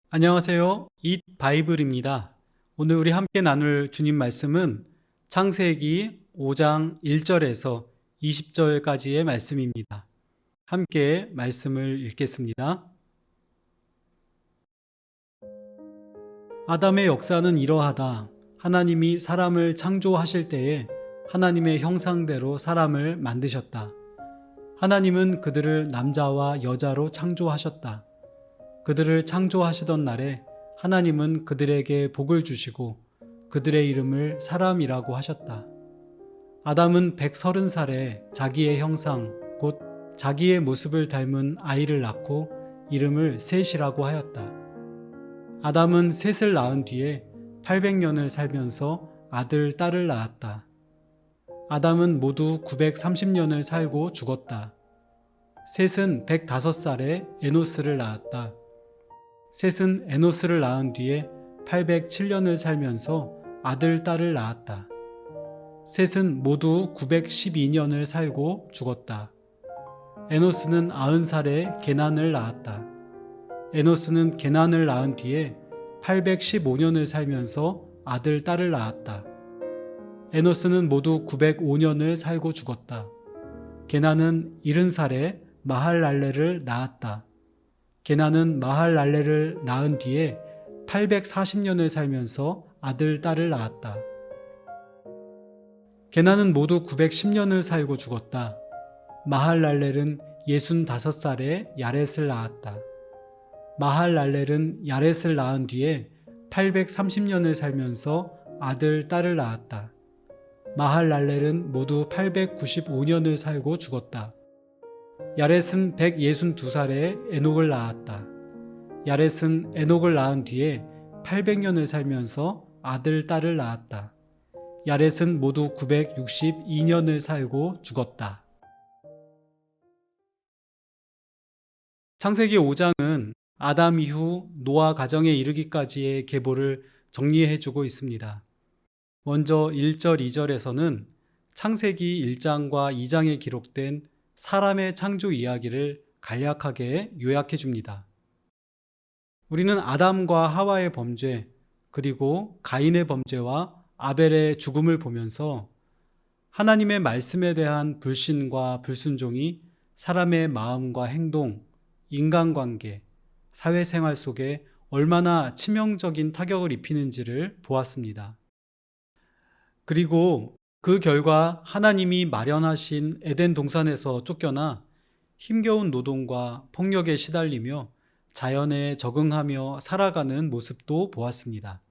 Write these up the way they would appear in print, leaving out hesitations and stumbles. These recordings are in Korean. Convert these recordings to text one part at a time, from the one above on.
안녕하세요. 잇 바이블입니다. 오늘 우리 함께 나눌 주님 말씀은 창세기 5장 1절에서 20절까지의 말씀입니다. 함께 말씀을 읽겠습니다. 아담의 역사는 이러하다. 하나님이 사람을 창조하실 때에 하나님의 형상대로 사람을 만드셨다. 하나님은 그들을 남자와 여자로 창조하셨다. 그들을 창조하시던 날에 하나님은 그들에게 복을 주시고 그들의 이름을 사람이라고 하셨다. 아담은 130살에 자기의 형상, 곧 자기의 모습을 닮은 아이를 낳고 이름을 셋이라고 하였다. 아담은 셋을 낳은 뒤에 800년을 살면서 아들, 딸을 낳았다. 아담은 모두 930년을 살고 죽었다. 셋은 105살에 에노스를 낳았다. 셋은 에노스를 낳은 뒤에 807년을 살면서 아들, 딸을 낳았다. 셋은 모두 912년을 살고 죽었다. 에노스는 90살에 게난을 낳았다. 에노스는 게난을 낳은 뒤에 815년을 살면서 아들, 딸을 낳았다. 에노스는 모두 905년을 살고 죽었다. 게난은 70살에 마할랄레를 낳았다. 게난은 마할랄레를 낳은 뒤에 840년을 살면서 아들, 딸을 낳았다. 게난은 모두 910년을 살고 죽었다. 마할랄렐은 65살에 야렛을 낳았다. 마할랄렐은 야렛을 낳은 뒤에 830년을 살면서 아들, 딸을 낳았다. 마할랄렐은 모두 895년을 살고 죽었다. 야렛은 162살에 에녹을 낳았다. 야렛은 에녹을 낳은 뒤에 800년을 살면서 아들, 딸을 낳았다. 야렛은 모두 962년을 살고 죽었다. 창세기 5장은 아담 이후 노아 가정에 이르기까지의 계보를 정리해주고 있습니다. 먼저 1절, 2절에서는 창세기 1장과 2장에 기록된 사람의 창조 이야기를 간략하게 요약해 줍니다. 우리는 아담과 하와의 범죄, 그리고 가인의 범죄와 아벨의 죽음을 보면서 하나님의 말씀에 대한 불신과 불순종이 사람의 마음과 행동, 인간관계, 사회생활 속에 얼마나 치명적인 타격을 입히는지를 보았습니다. 그리고 그 결과 하나님이 마련하신 에덴 동산에서 쫓겨나 힘겨운 노동과 폭력에 시달리며 자연에 적응하며 살아가는 모습도 보았습니다.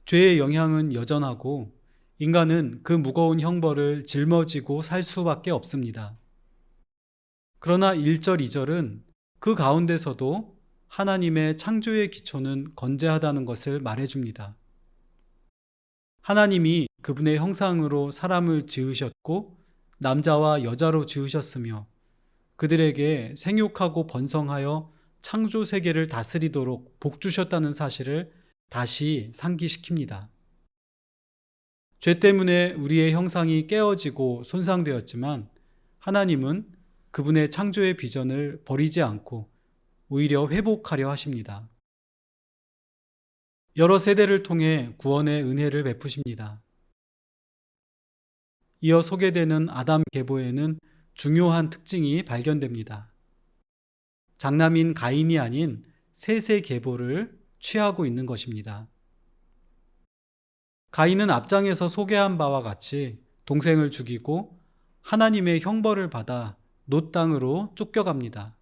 죄의 영향은 여전하고 인간은 그 무거운 형벌을 짊어지고 살 수밖에 없습니다. 그러나 1절, 2절은 그 가운데서도 하나님의 창조의 기초는 건재하다는 것을 말해줍니다. 하나님이 그분의 형상으로 사람을 지으셨고 남자와 여자로 지으셨으며 그들에게 생육하고 번성하여 창조 세계를 다스리도록 복 주셨다는 사실을 다시 상기시킵니다. 죄 때문에 우리의 형상이 깨어지고 손상되었지만 하나님은 그분의 창조의 비전을 버리지 않고 오히려 회복하려 하십니다. 여러 세대를 통해 구원의 은혜를 베푸십니다. 이어 소개되는 아담 계보에는 중요한 특징이 발견됩니다. 장남인 가인이 아닌 셋의 계보를 취하고 있는 것입니다. 가인은 앞장에서 소개한 바와 같이 동생을 죽이고 하나님의 형벌을 받아 놋 땅으로 쫓겨갑니다.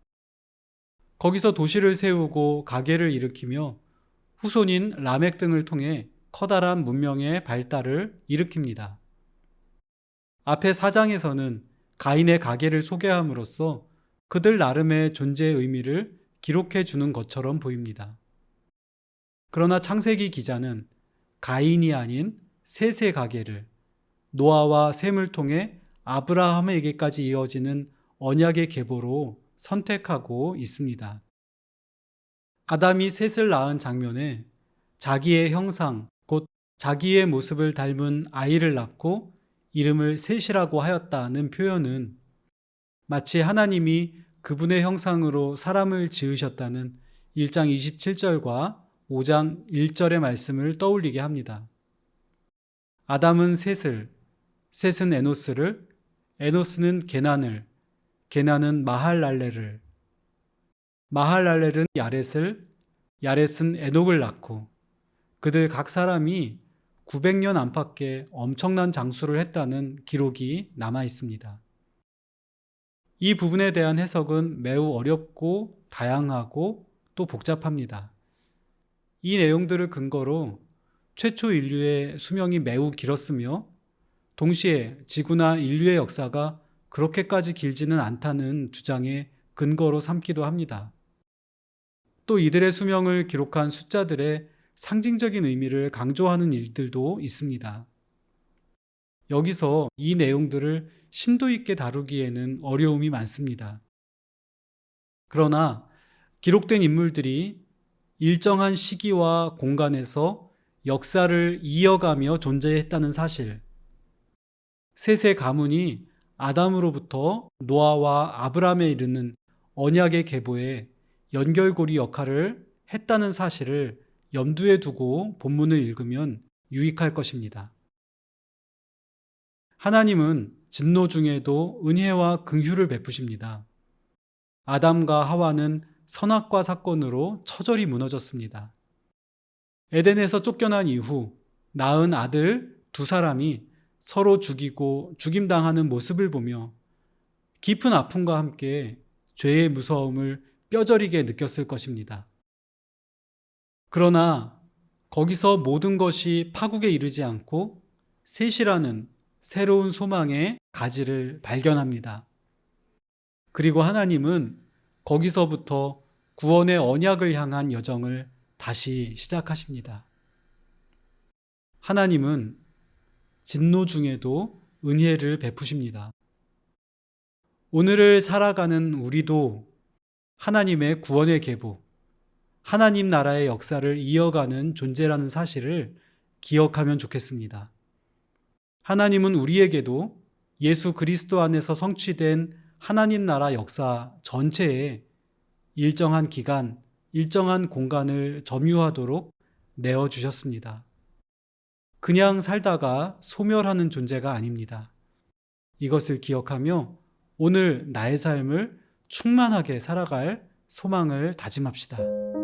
거기서 도시를 세우고 가게를 일으키며 후손인 라멕 등을 통해 커다란 문명의 발달을 일으킵니다. 앞에 4장에서는 가인의 가게를 소개함으로써 그들 나름의 존재의 의미를 기록해 주는 것처럼 보입니다. 그러나 창세기 기자는 가인이 아닌 셋의 가게를 노아와 셈을 통해 아브라함에게까지 이어지는 언약의 계보로 선택하고 있습니다. 아담이 셋을 낳은 장면에 자기의 형상, 곧 자기의 모습을 닮은 아이를 낳고 이름을 셋이라고 하였다는 표현은 마치 하나님이 그분의 형상으로 사람을 지으셨다는 1장 27절과 5장 1절의 말씀을 떠올리게 합니다. 아담은 셋을, 셋은 에노스를, 에노스는 게난을, 게난은 마할랄렐을, 마할랄렐은 야렛을, 야렛은 에녹을 낳고 그들 각 사람이 900년 안팎의 엄청난 장수를 했다는 기록이 남아 있습니다. 이 부분에 대한 해석은 매우 어렵고 다양하고 또 복잡합니다. 이 내용들을 근거로 최초 인류의 수명이 매우 길었으며 동시에 지구나 인류의 역사가 그렇게까지 길지는 않다는 주장의 근거로 삼기도 합니다. 또 이들의 수명을 기록한 숫자들의 상징적인 의미를 강조하는 일들도 있습니다. 여기서 이 내용들을 심도 있게 다루기에는 어려움이 많습니다. 그러나 기록된 인물들이 일정한 시기와 공간에서 역사를 이어가며 존재했다는 사실, 셋의 가문이 아담으로부터 노아와 아브람에 이르는 언약의 계보에 연결고리 역할을 했다는 사실을 염두에 두고 본문을 읽으면 유익할 것입니다. 하나님은 진노 중에도 은혜와 긍휼을 베푸십니다. 아담과 하와는 선악과 사건으로 처절히 무너졌습니다. 에덴에서 쫓겨난 이후 낳은 아들 두 사람이 서로 죽이고 죽임당하는 모습을 보며 깊은 아픔과 함께 죄의 무서움을 뼈저리게 느꼈을 것입니다. 그러나 거기서 모든 것이 파국에 이르지 않고 셋이라는 새로운 소망의 가지를 발견합니다. 그리고 하나님은 거기서부터 구원의 언약을 향한 여정을 다시 시작하십니다. 하나님은 진노 중에도 은혜를 베푸십니다. 오늘을 살아가는 우리도 하나님의 구원의 계보, 하나님 나라의 역사를 이어가는 존재라는 사실을 기억하면 좋겠습니다. 하나님은 우리에게도 예수 그리스도 안에서 성취된 하나님 나라 역사 전체에 일정한 기간, 일정한 공간을 점유하도록 내어주셨습니다. 그냥 살다가 소멸하는 존재가 아닙니다. 이것을 기억하며 오늘 나의 삶을 충만하게 살아갈 소망을 다짐합시다.